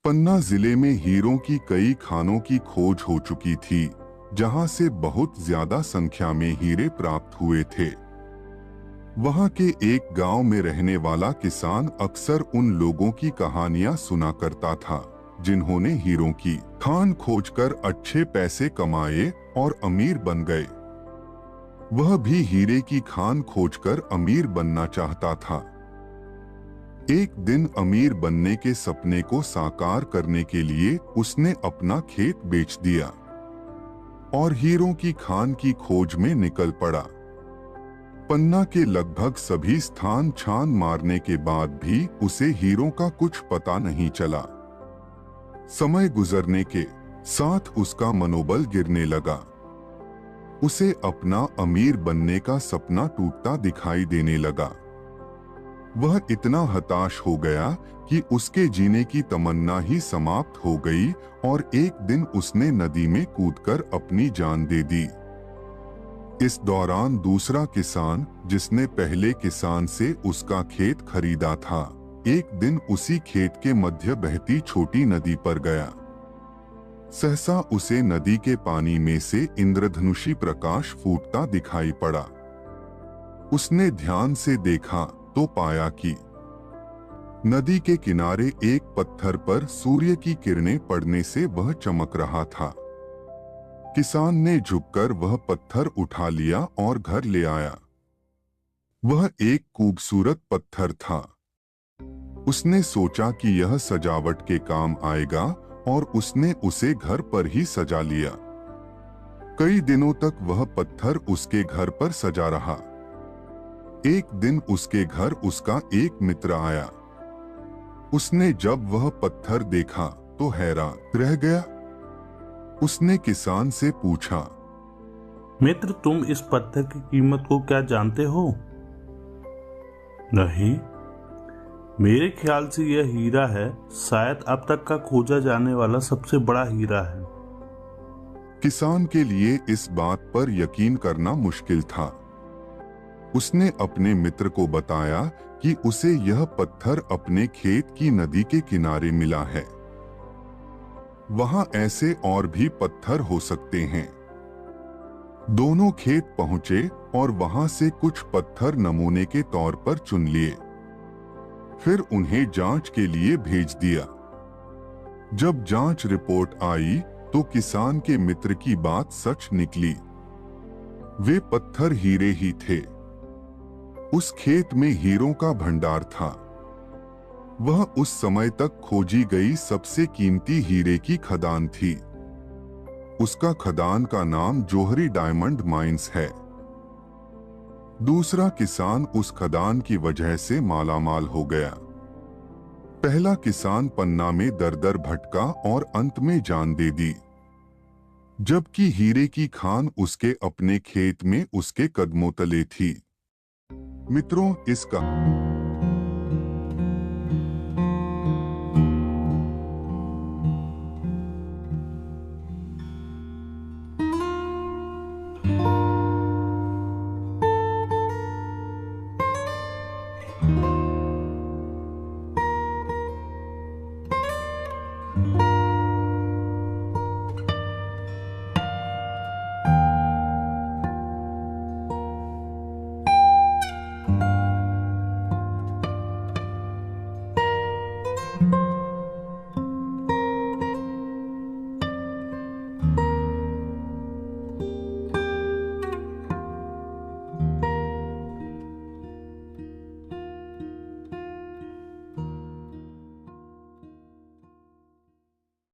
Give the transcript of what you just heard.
पन्ना जिले में हीरों की कई खानों की खोज हो चुकी थी, जहां से बहुत ज्यादा संख्या में हीरे प्राप्त हुए थे। वहां के एक गांव में रहने वाला किसान अक्सर उन लोगों की कहानियां सुना करता था, जिन्होंने हीरों की खान खोजकर अच्छे पैसे कमाए और अमीर बन गए। वह भी हीरे की खान खोजकर अमीर बनना चाहता था। एक दिन अमीर बनने के सपने को साकार करने के लिए उसने अपना खेत बेच दिया और हीरों की खान की खोज में निकल पड़ा। पन्ना के लगभग सभी स्थान छान मारने के बाद भी उसे हीरों का कुछ पता नहीं चला। समय गुजरने के साथ उसका मनोबल गिरने लगा। उसे अपना अमीर बनने का सपना टूटता दिखाई देने लगा। वह इतना हताश हो गया कि उसके जीने की तमन्ना ही समाप्त हो गई और एक दिन उसने नदी में कूदकर अपनी जान दे दी। इस दौरान दूसरा किसान, जिसने पहले किसान से उसका खेत खरीदा था, एक दिन उसी खेत के मध्य बहती छोटी नदी पर गया। सहसा उसे नदी के पानी में से इंद्रधनुषी प्रकाश फूटता दिखाई पड़ा। उसने ध्यान से देखा तो पाया कि नदी के किनारे एक पत्थर पर सूर्य की किरणें पड़ने से वह चमक रहा था। किसान ने झुककर वह पत्थर उठा लिया और घर ले आया। वह एक खूबसूरत पत्थर था। उसने सोचा कि यह सजावट के काम आएगा और उसने उसे घर पर ही सजा लिया। कई दिनों तक वह पत्थर उसके घर पर सजा रहा। एक दिन उसके घर उसका एक मित्र आया। उसने जब वह पत्थर देखा तो हैरान रह गया। उसने किसान से पूछा, मित्र, तुम इस पत्थर की कीमत को क्या जानते हो? नहीं, मेरे ख्याल से यह हीरा है, शायद अब तक का खोजा जाने वाला सबसे बड़ा हीरा है। किसान के लिए इस बात पर यकीन करना मुश्किल था। उसने अपने मित्र को बताया कि उसे यह पत्थर अपने खेत की नदी के किनारे मिला है। वहां ऐसे और भी पत्थर हो सकते हैं। दोनों खेत पहुंचे और वहां से कुछ पत्थर नमूने के तौर पर चुन लिए। फिर उन्हें जांच के लिए भेज दिया। जब जांच रिपोर्ट आई तो किसान के मित्र की बात सच निकली। वे पत्थर हीरे ही थे। उस खेत में हीरों का भंडार था। वह उस समय तक खोजी गई सबसे कीमती हीरे की खदान थी। उसका खदान का नाम जौहरी डायमंड माइंस है। दूसरा किसान उस खदान की वजह से मालामाल हो गया। पहला किसान पन्ना में दर-दर भटका और अंत में जान दे दी, जबकि हीरे की खान उसके अपने खेत में उसके कदमों तले थी। मित्रों, इसका